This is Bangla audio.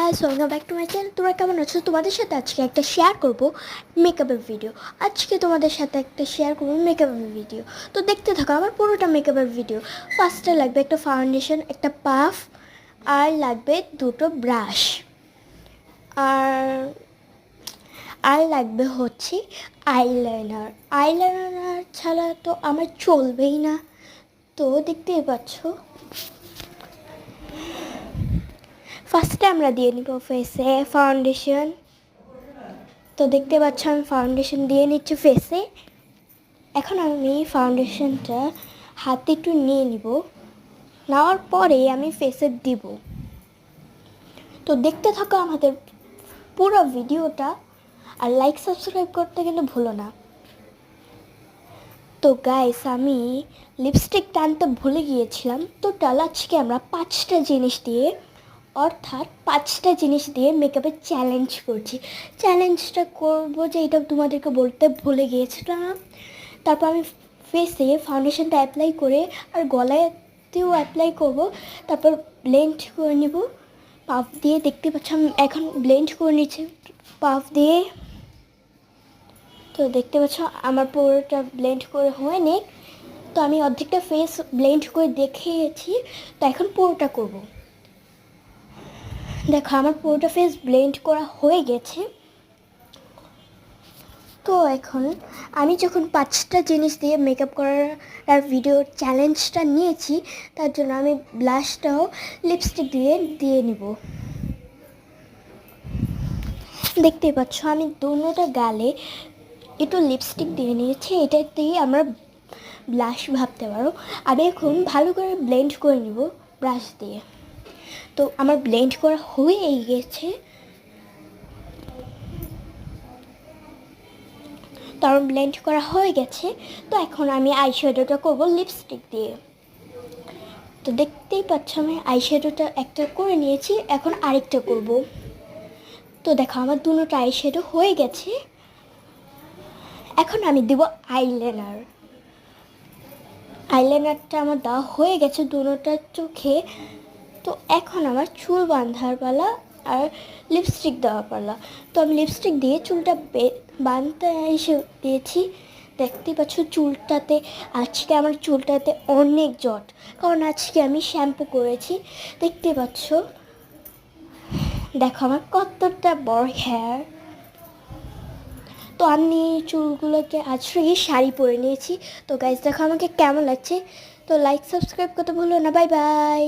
Guys, welcome back to my channel. তোমরা কেমন আছো? তোমাদের সাথে আজকে একটা শেয়ার করব মেকআপের ভিডিও। আজকে তোমাদের সাথে একটা শেয়ার করব মেকআপের ভিডিও। তো দেখতে থাকো আমার পুরোটা মেকআপের ভিডিও। ফার্স্টে লাগবে একটা ফাউন্ডেশন, একটা পাফ, আর লাগবে দুটো ব্রাশ, আর আর লাগবে হচ্ছে আইলাইনার। আইলাইনার ছাড়া তো আমার চলবেই না। তো দেখতেই পাচ্ছ, ফার্স্টে আমরা দিয়ে নিব ফেসে ফাউন্ডেশন। তো দেখতে পাচ্ছ আমি ফাউন্ডেশন দিয়ে নিচ্ছি ফেসে। এখন আমি ফাউন্ডেশনটা হাতে একটু নিয়ে নিব, নেওয়ার পরে আমি ফেসে দিব। তো দেখতে থাকো আমাদের পুরো ভিডিওটা, আর লাইক সাবস্ক্রাইব করতে কিন্তু ভুলো না। তো গাইস, আমি লিপস্টিক টানতে ভুলে গিয়েছিলাম। তো আজকে আমরা 5টা জিনিস দিয়ে, অর্থাৎ 5টা জিনিস দিয়ে মেকআপের চ্যালেঞ্জ করছি। চ্যালেঞ্জটা করব যে এটা তোমাদেরকে বলতে ভুলে গিয়েছিলাম। তারপর আমি ফেসে ফাউন্ডেশনটা অ্যাপ্লাই করে আর গলাতেও অ্যাপ্লাই করব, তারপর ব্লেন্ড করে নেব পাফ দিয়ে। দেখতে পাচ্ছ আমি এখন ব্লেন্ড করে নিচ্ছি পাফ দিয়ে। তো দেখতে পাচ্ছ আমার পুরোটা ব্লেন্ড করে হয়ে নেই। তো আমি অর্ধেকটা ফেস ব্লেন্ড করে দেখিয়েছি, তো এখন পুরোটা করব। দেখো আমার পুরোটা ফেস ব্লেন্ড করা হয়ে গেছে। তো এখন আমি যখন 5টা জিনিস দিয়ে মেকআপ করার ভিডিওর চ্যালেঞ্জটা নিয়েছি, তার জন্য আমি ব্লাশটাও লিপস্টিক দিয়ে নিব। দেখতেই পাচ্ছ আমি দুটোটা গালে একটু লিপস্টিক দিয়ে নিয়েছি, এটাতেই আমরা ব্লাশ ভাবতে পারো। আমি এখন ভালো করে ব্লেন্ড করে নিব ব্রাশ দিয়ে। তো আমার ব্লেন্ড করা হয়েই গেছে। তো আমার ব্লেন্ড করা হয়ে গেছে। তো এখন আমি আইশ্যাডোটা করব লিপস্টিক দিয়ে। তো দেখতেই পাচ্ছ আমি আইশ্যাডোটা একটা করে নিয়েছি, এখন আরেকটা করব। তো দেখো আমার দুটোটা আইশ্যাডো হয়ে গেছে। এখন আমি দেব আইলাইনার। আইলাইনারটা আমার দেওয়া হয়ে গেছে দুটোটা চোখে। তো এখন আমার চুল বাঁধার পালা আর লিপস্টিক দেওয়ার পালা। তো আমি লিপস্টিক দিয়ে চুলটা বাঁধতে এসে দিয়েছি। দেখতেই পাচ্ছ আজকে আমার চুলটাতে অনেক জট, কারণ আজকে আমি শ্যাম্পু করেছি। দেখতে পাচ্ছ, দেখো আমার কতটা বড় হেয়ার। তো আমি চুলগুলোকে আজকে শাড়ি পরে নিয়েছি। তো গাইস দেখো আমাকে কেমন লাগছে। তো লাইক সাবস্ক্রাইব করতে ভুলো না। Bye bye.